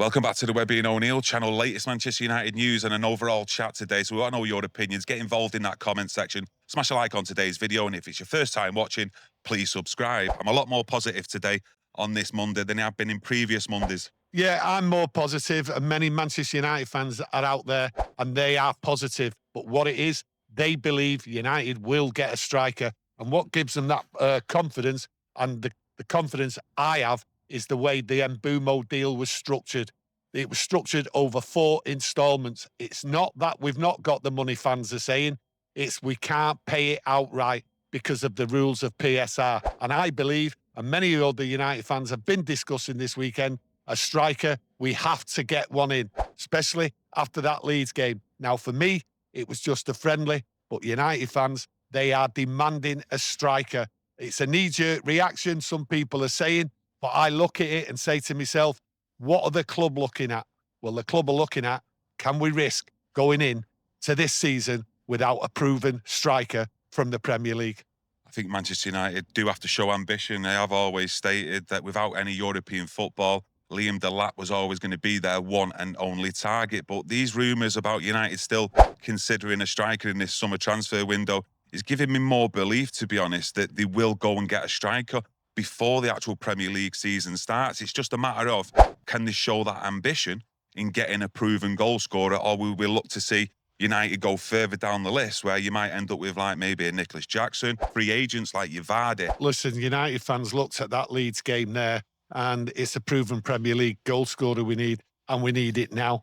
Welcome back to the Webby O'Neill channel, latest Manchester United news and an overall chat today. So we want to know your opinions. Get involved in that comment section. Smash a like on today's video. And if it's your first time watching, please subscribe. I'm a lot more positive today on this Monday than I've been in previous Mondays. Yeah, I'm more positive, and many Manchester United fans are out there and they are positive. But what it is, they believe United will get a striker. And what gives them that confidence, and the confidence I have, is the way the Mbeumo deal was structured. It was structured over 4 instalments. It's not that we've not got the money, fans are saying. It's we can't pay it outright because of the rules of PSR. And I believe, and many other United fans have been discussing this weekend, a striker, we have to get one in, especially after that Leeds game. Now, for me, it was just a friendly, but United fans, they are demanding a striker. It's a knee-jerk reaction, some people are saying, but I look at it and say to myself, what are the club looking at? Well, the club are looking at, can we risk going in to this season without a proven striker from the Premier League? I think Manchester United do have to show ambition. They have always stated that without any European football, Liam Delap was always going to be their one and only target. But these rumours about United still considering a striker in this summer transfer window is giving me more belief, to be honest, that they will go and get a striker before the actual Premier League season starts. It's just a matter of, can they show that ambition in getting a proven goal scorer, or will we look to see United go further down the list where you might end up with like maybe a Nicholas Jackson, free agents like Vardy? Listen, United fans looked at that Leeds game there, and it's a proven Premier League goal scorer we need, and we need it now.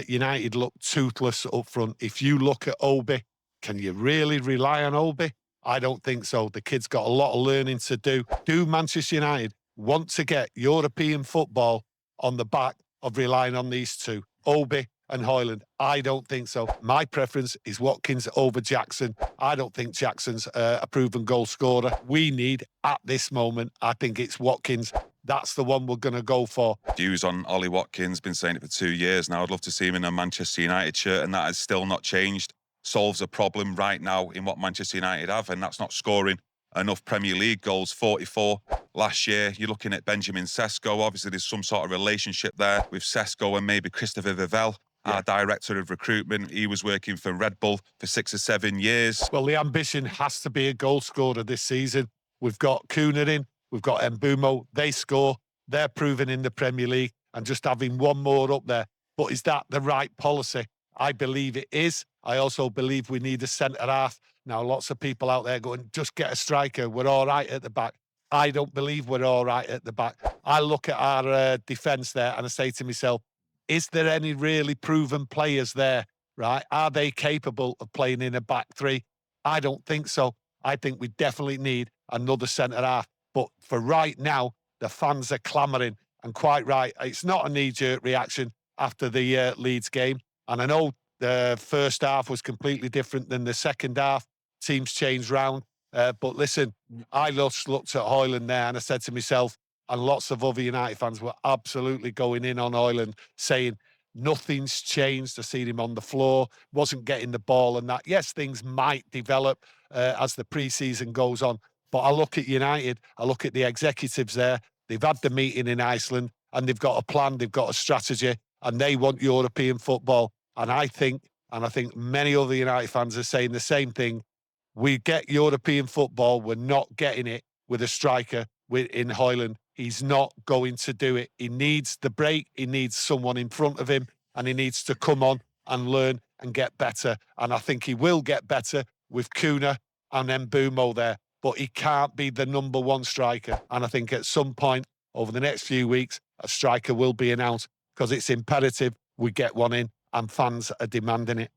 United look toothless up front. If you look at Obi, can you really rely on Obi? I don't think so. The kid's got a lot of learning to do. Do Manchester United want to get European football on the back of relying on these two, Obi and Højlund? I don't think so. My preference is Watkins over Jackson. I don't think Jackson's a proven goal scorer. We need, at this moment, I think it's Watkins. That's the one we're going to go for. Views on Ollie Watkins, been saying it for 2 years now. I'd love to see him in a Manchester United shirt, and that has still not changed. Solves a problem right now in what Manchester United have, and that's not scoring enough Premier League goals. 44 last year. You're looking at Benjamin Sesko. Obviously, there's some sort of relationship there with Sesko and maybe Christopher Vivell, our director of recruitment. He was working for Red Bull for 6 or 7 years. Well, the ambition has to be a goal scorer this season. We've got Kuna in, we've got Mbeumo. They score. They're proven in the Premier League, and just having one more up there. But is that the right policy? I believe it is. I also believe we need a centre-half. Now, lots of people out there going, just get a striker. We're all right at the back. I don't believe we're all right at the back. I look at our defence there and I say to myself, is there any really proven players there, right? Are they capable of playing in a back three? I don't think so. I think we definitely need another centre-half. But for right now, the fans are clamouring, and quite right. It's not a knee-jerk reaction after the Leeds game. And I know the first half was completely different than the second half. Teams changed round. But listen, I just looked at Højlund there and I said to myself, and lots of other United fans were absolutely going in on Højlund, saying nothing's changed. I seen him on the floor, wasn't getting the ball and that. Yes, things might develop as the pre-season goes on. But I look at United, I look at the executives there. They've had the meeting in Iceland and they've got a plan, they've got a strategy, and they want European football. And I think many other United fans are saying the same thing. We get European football. We're not getting it with a striker in Højlund. He's not going to do it. He needs the break. He needs someone in front of him, and he needs to come on and learn and get better. And I think he will get better with Kuna and Mbeumo there. But he can't be the number one striker. And I think at some point over the next few weeks, a striker will be announced, because it's imperative we get one in, and fans are demanding it.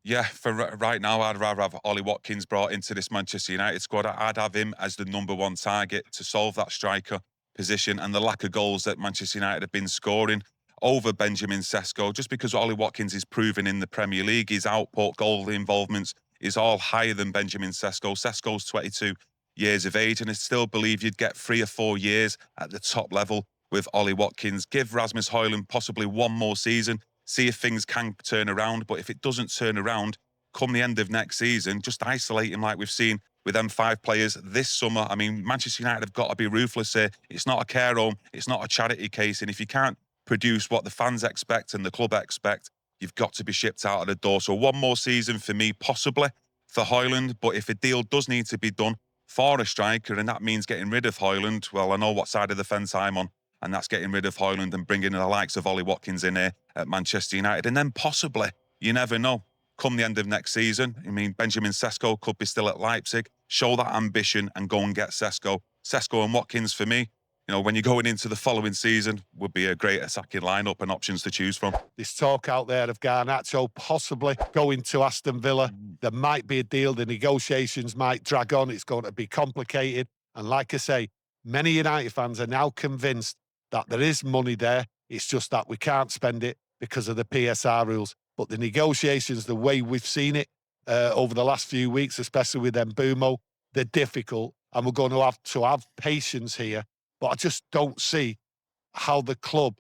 Yeah, for right now, I'd rather have Ollie Watkins brought into this Manchester United squad. I'd have him as the number one target to solve that striker position and the lack of goals that Manchester United have been scoring over Benjamin Sesko, just because Ollie Watkins is proven in the Premier League. His output, goal involvements is all higher than Benjamin Sesko. Sesko's 22 years of age, and I still believe you'd get 3 or 4 years at the top level with Ollie Watkins. Give Rasmus Højlund possibly one more season, see if things can turn around. But if it doesn't turn around, come the end of next season, just isolate him like we've seen with them 5 players this summer. I mean, Manchester United have got to be ruthless here. It's not a care home. It's not a charity case. And if you can't produce what the fans expect and the club expect, you've got to be shipped out of the door. So one more season for me, possibly, for Højlund. But if a deal does need to be done for a striker, and that means getting rid of Højlund, well, I know what side of the fence I'm on, and that's getting rid of Højlund and bringing the likes of Ollie Watkins in here at Manchester United. And then possibly, you never know, come the end of next season, I mean, Benjamin Sesko could be still at Leipzig. Show that ambition and go and get Sesko. Sesko and Watkins, for me, you know, when you're going into the following season, would be a great attacking lineup and options to choose from. This talk out there of Garnacho possibly going to Aston Villa. There might be a deal. The negotiations might drag on. It's going to be complicated. And like I say, many United fans are now convinced that there is money there. It's just that we can't spend it because of the PSR rules. But the negotiations, the way we've seen it over the last few weeks, especially with Mbeumo, they're difficult. And we're going to have patience here. But I just don't see how the club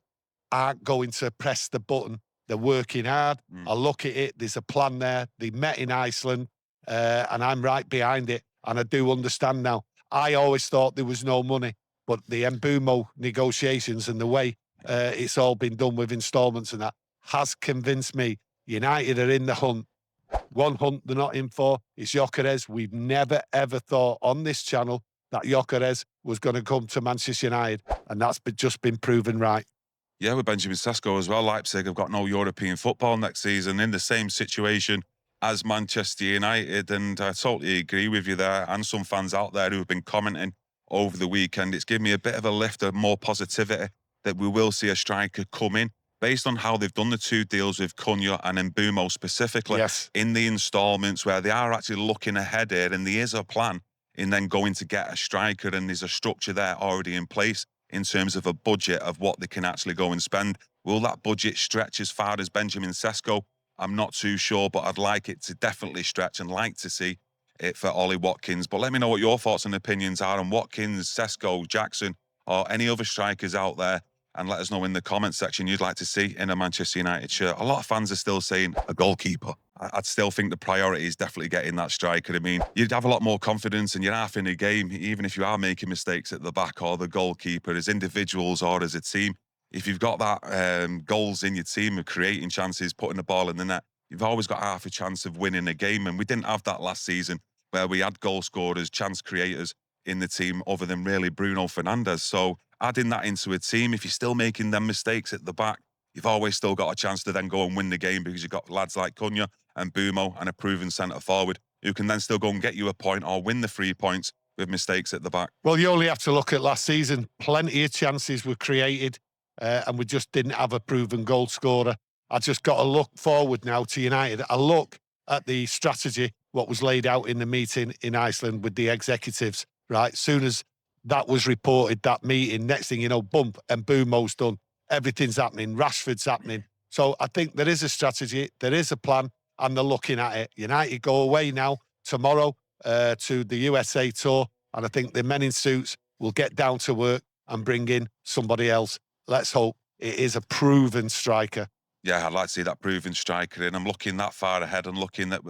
aren't going to press the button. They're working hard. I look at it. There's a plan there. They met in Iceland, and I'm right behind it. And I do understand now. I always thought there was no money, but the Mbeumo negotiations and the way it's all been done with instalments and that has convinced me United are in the hunt. One hunt they're not in for is Gyökeres. We've never, ever thought on this channel that Gyökeres was going to come to Manchester United, and that's just been proven right. Yeah, with Benjamin Sesko as well. Leipzig have got no European football next season, in the same situation as Manchester United, and I totally agree with you there, and some fans out there who have been commenting over the weekend. It's given me a bit of a lift of more positivity that we will see a striker come in based on how they've done the two deals with Cunha and Mbeumo specifically, in the instalments, where they are actually looking ahead here, and there is a plan in then going to get a striker, and there's a structure there already in place in terms of a budget of what they can actually go and spend. Will that budget stretch as far as Benjamin Sesko? I'm not too sure, but I'd like it to definitely stretch and like to see it for Ollie Watkins. But let me know what your thoughts and opinions are on Watkins, Sesko, Jackson, or any other strikers out there, and let us know in the comment section you'd like to see in a Manchester United shirt. A lot of fans are still saying a goalkeeper. I'd still think the priority is definitely getting that striker. I mean, you'd have a lot more confidence and you're half in a game, even if you are making mistakes at the back or the goalkeeper, as individuals or as a team. If you've got that goals in your team of creating chances, putting the ball in the net, you've always got half a chance of winning a game. And we didn't have that last season, where we had goal scorers, chance creators in the team other than really Bruno Fernandes. So adding that into a team, if you're still making them mistakes at the back, you've always still got a chance to then go and win the game, because you've got lads like Cunha and Mbeumo and a proven centre forward who can then still go and get you a point or win the 3 points with mistakes at the back. Well, you only have to look at last season. Plenty of chances were created, and we just didn't have a proven goal scorer. I just got to look forward now to United. I look at the strategy, what was laid out in the meeting in Iceland with the executives, right? Soon as that was reported, that meeting, next thing you know, bump, and Mbeumo's done. Everything's happening. Rashford's happening. So I think there is a strategy, there is a plan, and they're looking at it. United go away now tomorrow to the USA tour, and I think the men in suits will get down to work and bring in somebody else. Let's hope it is a proven striker. Yeah, I'd like to see that proven striker in. I'm looking that far ahead and looking at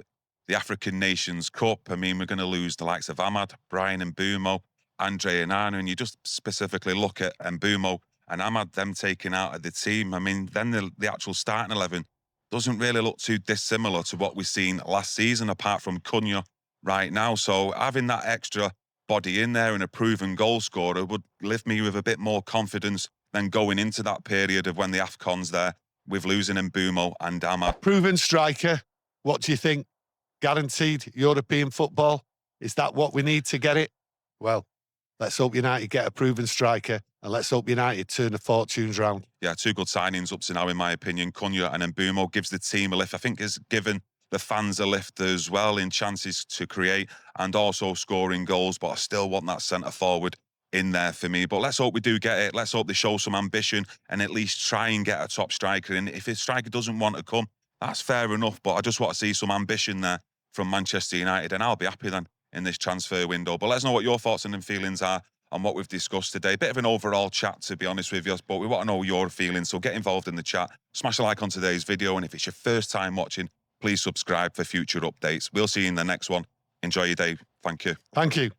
the African Nations Cup. I mean, we're going to lose the likes of Ahmad, Brian Mbeumo, Andre Onana, and you just specifically look at Mbeumo and Ahmad, them taken out of the team. I mean, then the actual starting 11 doesn't really look too dissimilar to what we've seen last season, apart from Cunha right now. So having that extra body in there and a proven goal scorer would lift me with a bit more confidence than going into that period of when the AFCON's there with losing Mbeumo and Ahmad. Proven striker. What do you think? Guaranteed European football? Is that what we need to get it? Well, let's hope United get a proven striker, and let's hope United turn the fortunes round. Yeah, two good signings up to now, in my opinion. Cunha and Mbeumo gives the team a lift. I think has given the fans a lift as well in chances to create and also scoring goals, but I still want that centre forward in there for me. But let's hope we do get it. Let's hope they show some ambition and at least try and get a top striker in. If a striker doesn't want to come, that's fair enough, but I just want to see some ambition there from Manchester United, and I'll be happy then in this transfer window. But let us know what your thoughts and feelings are on what we've discussed today. Bit of an overall chat, to be honest with you, but we want to know your feelings, so get involved in the chat. Smash a like on today's video, and if it's your first time watching, please subscribe for future updates. We'll see you in the next one. Enjoy your day. Thank you. Thank you.